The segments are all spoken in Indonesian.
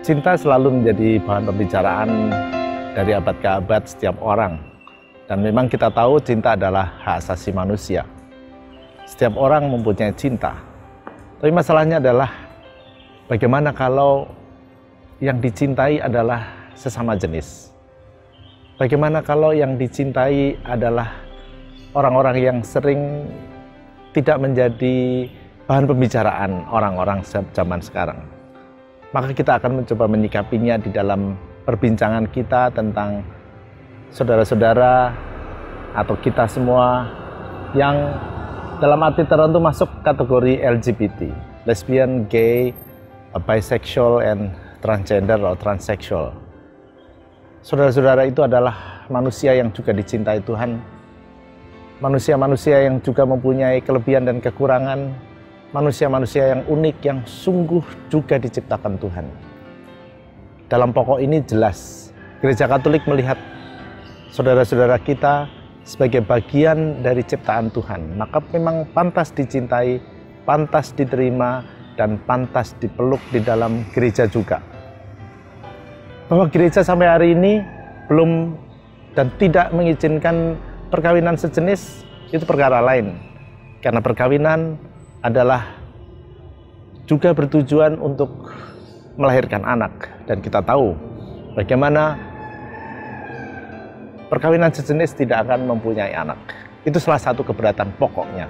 Cinta selalu menjadi bahan pembicaraan dari abad ke abad setiap orang. Dan memang kita tahu cinta adalah hak asasi manusia. Setiap orang mempunyai cinta. Tapi masalahnya adalah bagaimana kalau yang dicintai adalah sesama jenis? Bagaimana kalau yang dicintai adalah orang-orang yang sering tidak menjadi bahan pembicaraan orang-orang zaman sekarang? Maka kita akan mencoba menyikapinya di dalam perbincangan kita tentang saudara-saudara atau kita semua yang dalam arti tertentu masuk kategori LGBT, lesbian, gay, bisexual, and transgender atau transsexual. Saudara-saudara itu adalah manusia yang juga dicintai Tuhan, manusia-manusia yang juga mempunyai kelebihan dan kekurangan, manusia-manusia yang unik yang sungguh juga diciptakan Tuhan. Dalam pokok ini jelas, Gereja Katolik melihat saudara-saudara kita sebagai bagian dari ciptaan Tuhan, maka memang pantas dicintai, pantas diterima, dan pantas dipeluk di dalam gereja juga. Bahwa gereja sampai hari ini belum dan tidak mengizinkan perkawinan sejenis, itu perkara lain. Karena perkawinan adalah juga bertujuan untuk melahirkan anak. Dan kita tahu bagaimana perkawinan sejenis tidak akan mempunyai anak. Itu salah satu keberatan pokoknya.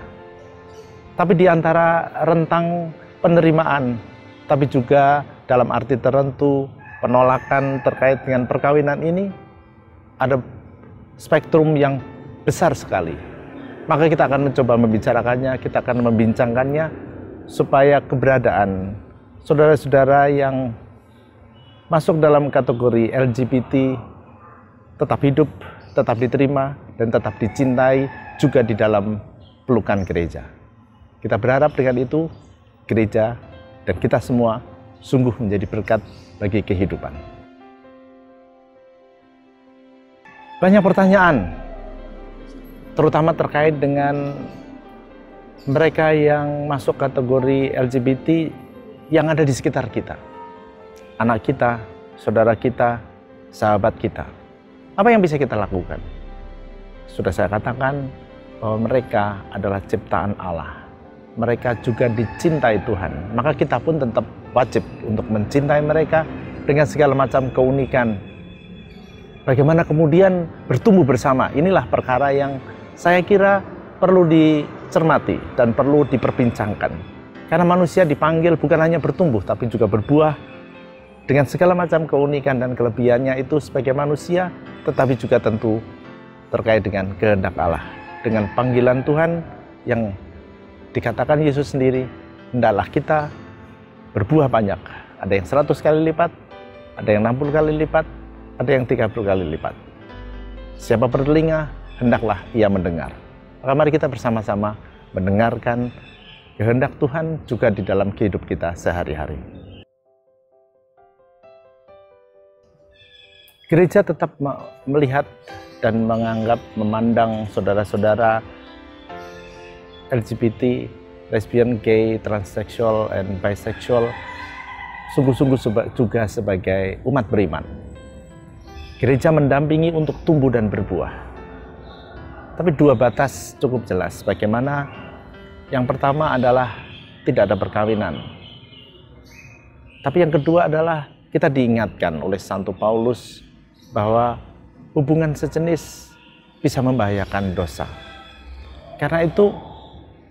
Tapi di antara rentang penerimaan, tapi juga dalam arti tertentu penolakan terkait dengan perkawinan ini, ada spektrum yang besar sekali. Maka kita akan mencoba membicarakannya, kita akan membincangkannya, supaya keberadaan saudara-saudara yang masuk dalam kategori LGBT tetap hidup, tetap diterima, dan tetap dicintai juga di dalam pelukan gereja. Kita berharap dengan itu, gereja dan kita semua sungguh menjadi berkat bagi kehidupan. Banyak pertanyaan, terutama terkait dengan mereka yang masuk kategori LGBT yang ada di sekitar kita. Anak kita, saudara kita, sahabat kita. Apa yang bisa kita lakukan? Sudah saya katakan bahwa mereka adalah ciptaan Allah. Mereka juga dicintai Tuhan. Maka kita pun tetap wajib untuk mencintai mereka dengan segala macam keunikan. Bagaimana kemudian bertumbuh bersama? Inilah perkara yang saya kira perlu dicermati dan perlu diperbincangkan. Karena manusia dipanggil bukan hanya bertumbuh, tapi juga berbuah dengan segala macam keunikan dan kelebihannya itu sebagai manusia, tetapi juga tentu terkait dengan kehendak Allah. Dengan panggilan Tuhan yang dikatakan Yesus sendiri, hendaklah kita berbuah banyak. Ada yang 100 kali lipat, ada yang 60 kali lipat, ada yang 30 kali lipat. Siapa bertelinga, hendaklah ia mendengar. Maka mari kita bersama-sama mendengarkan kehendak Tuhan juga di dalam kehidupan kita sehari-hari. Gereja tetap melihat dan menganggap, memandang saudara-saudara LGBT, lesbian, gay, transsexual, and bisexual sungguh-sungguh juga sebagai umat beriman. Gereja mendampingi untuk tumbuh dan berbuah. Tapi dua batas cukup jelas. Bagaimana? Yang pertama adalah tidak ada perkawinan. Tapi yang kedua adalah kita diingatkan oleh Santo Paulus bahwa hubungan sejenis bisa membahayakan dosa. Karena itu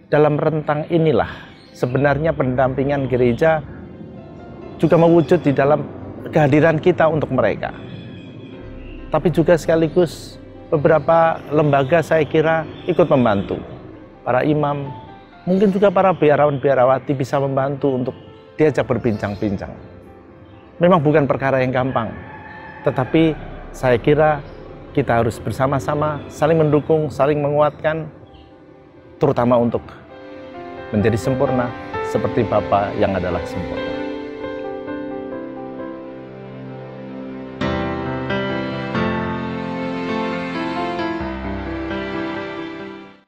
dalam rentang inilah sebenarnya pendampingan gereja juga mewujud di dalam kehadiran kita untuk mereka. Tapi juga sekaligus beberapa lembaga saya kira ikut membantu. Para imam, mungkin juga para biarawan-biarawati bisa membantu untuk diajak berbincang-bincang. Memang bukan perkara yang gampang, tetapi saya kira kita harus bersama-sama saling mendukung, saling menguatkan, terutama untuk menjadi sempurna seperti Bapa yang adalah sempurna.